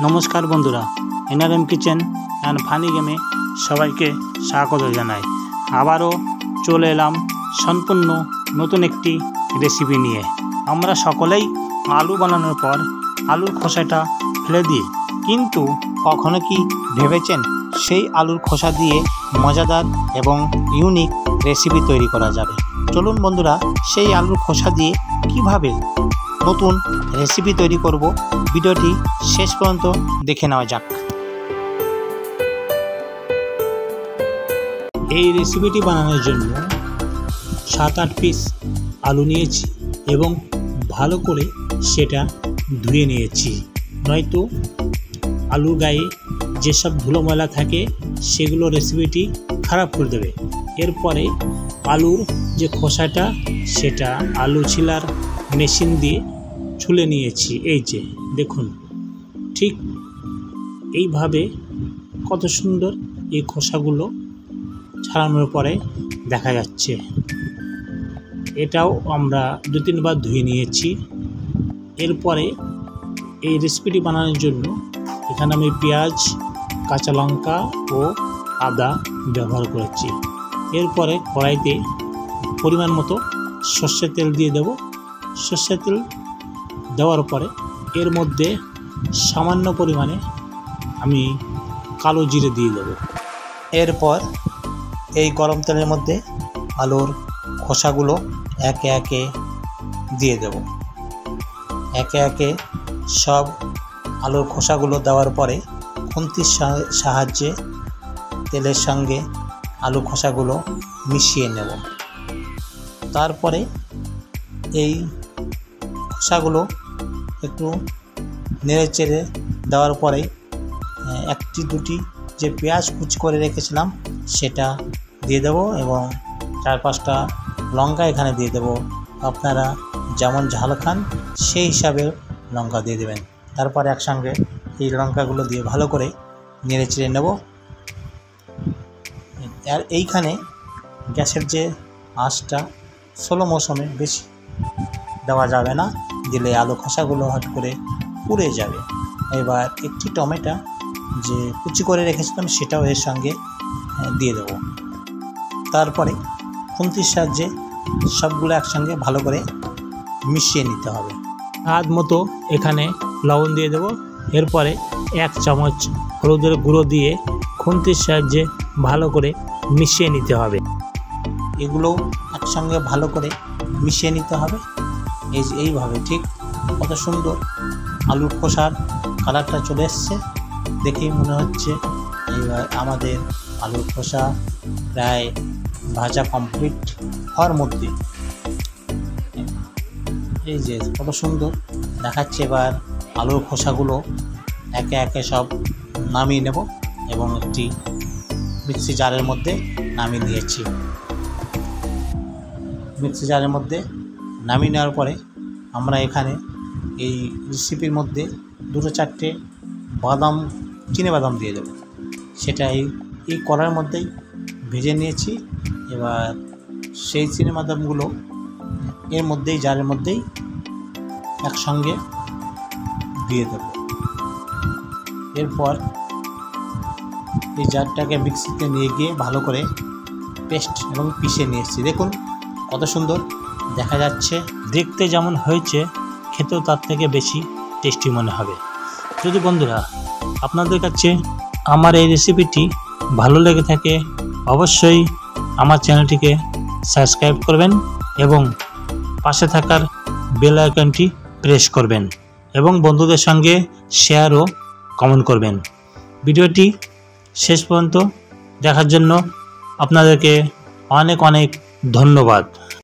নমস্কার বন্ধুরা, NRM kitchen and funny গেমে সবাইকে স্বাগত জানাই। আবারও চলে এলাম সম্পূর্ণ নতুন একটি রেসিপি নিয়ে। আমরা সকলেই আলু বানানোর পর আলুর খোসাটা ফেলে দিই, কিন্তু কখনো কি ভেবেছেন সেই আলুর খোসা দিয়ে মজাদার এবং ইউনিক রেসিপি তৈরি করা যাবে? চলুন বন্ধুরা, সেই আলুর খোসা দিয়ে কিভাবে নতুন রেসিপি তৈরি করব, ভিডিওটি শেষ পর্যন্ত দেখে নেওয়া যাক। এই রেসিপিটি বানানোর জন্য 7-8 পিস আলু নিয়েছি এবং ভালো করে সেটা ধুয়ে নিয়েছি, নয়তো আলুর গায়ে যেসব ধুলো ময়লা থাকে সেগুলো রেসিপিটি খারাপ করে দেবে। এরপরে আলুর যে খোসাটা সেটা আলু ছিলার মেশিন দিয়ে ছুলে নিয়েছি। এই যে দেখুন, ঠিক এইভাবে কত সুন্দর এই খোসাগুলো ছাড়ানোর পরে দেখা যাচ্ছে। এটাও আমরা 2-3 বার ধুয়ে নিয়েছি। এরপরে এই রেসিপিটি বানানোর জন্য এখানে আমি পেঁয়াজ, কাঁচা লঙ্কা ও আদা ব্যবহার করেছি। এরপরে কড়াইতে পরিমাণ মতো সর্ষের তেল দিয়ে দেব। সর্ষের তেল দেওয়ার পরে এর মধ্যে সামান্য পরিমাণে আমি কালো জিরে দিয়ে দেব। এরপর এই গরম তেলের মধ্যে আলুর খোসাগুলো একে একে দিয়ে দেব। একে একে সব আলুর খোসাগুলো দেওয়ার পরে খুন্তির সাহায্যে তেলের সঙ্গে আলু খোসাগুলো মিশিয়ে নেব। তারপরে এই খোসাগুলো একটু নেড়ে চেড়ে দেওয়ার পরে 1-2টি যে পেঁয়াজ কুচি করে রেখেছিলাম সেটা দিয়ে দেব এবং 4-5টা লঙ্কা এখানে দিয়ে দেব। আপনারা যেমন ঝাল খান সেই হিসাবে লঙ্কা দিয়ে দেবেন। তারপর একসঙ্গে এই লঙ্কাগুলো দিয়ে ভালো করে নেড়ে চেড়ে নেব। আর এইখানে গ্যাসের যে আঁচটা স্লো মোশনে বেশি দেওয়া যাবে না, দিলে আলু খোসাগুলো হট করে পুড়ে যাবে। এবার একটি টমেটো যে কুচি করে রেখেছিলাম সেটাও এর সঙ্গে দিয়ে দেব। তারপরে খুন্তির সাহায্যে সবগুলো একসঙ্গে ভালো করে মিশিয়ে নিতে হবে। স্বাদ মতো এখানে লবণ দিয়ে দেব। এরপরে 1 চামচ হলুদের গুঁড়ো দিয়ে খুন্তির সাহায্যে ভালো করে মিশিয়ে নিতে হবে। এগুলো একসঙ্গে ভালো করে মিশিয়ে নিতে হবে। এইভাবে ঠিক কত সুন্দর আলুর খোসার কালারটা চলে এসছে, দেখেই মনে হচ্ছে এইবার আমাদের আলুর খোসা প্রায় ভাজা কমপ্লিট হওয়ার মধ্যে। এই যে কত সুন্দর দেখাচ্ছে। এবার আলুর খোসাগুলো একে একে সব নামিয়ে নেব এবং একটি মিক্সি জারের মধ্যে নামিয়ে নিয়েছি। মিক্সি জারের মধ্যে নামিয়ে নেওয়ার পরে আমরা এখানে এই রেসিপির মধ্যে 2-4টে বাদাম, চিনে বাদাম দিয়ে দেব। সেটা এই কড়ার মধ্যেই ভেজে নিয়েছি। এবার সেই চিনে বাদামগুলো এর মধ্যেই জারের মধ্যেই একসঙ্গে দিয়ে দেব। এরপর এই জারটাকে মিক্সিতে নিয়ে গিয়ে ভালো করে পেস্ট এবং পিষে নিয়েছি। দেখুন কত সুন্দর দেখা যাচ্ছে। দেখতে যেমন হয়েছে খেতেও তার থেকে বেশি টেস্টি মনে হবে। যদি বন্ধুরা আপনাদের কাছে আমার এই রেসিপিটি ভালো লেগে থাকে, অবশ্যই আমার চ্যানেলটিকে সাবস্ক্রাইব করবেন এবং পাশে থাকার বেল আইকনটি প্রেস করবেন এবং বন্ধুদের সঙ্গে শেয়ার ও কমেন্ট করবেন। ভিডিওটি শেষ পর্যন্ত দেখার জন্য আপনাদেরকে অনেক অনেক ধন্যবাদ।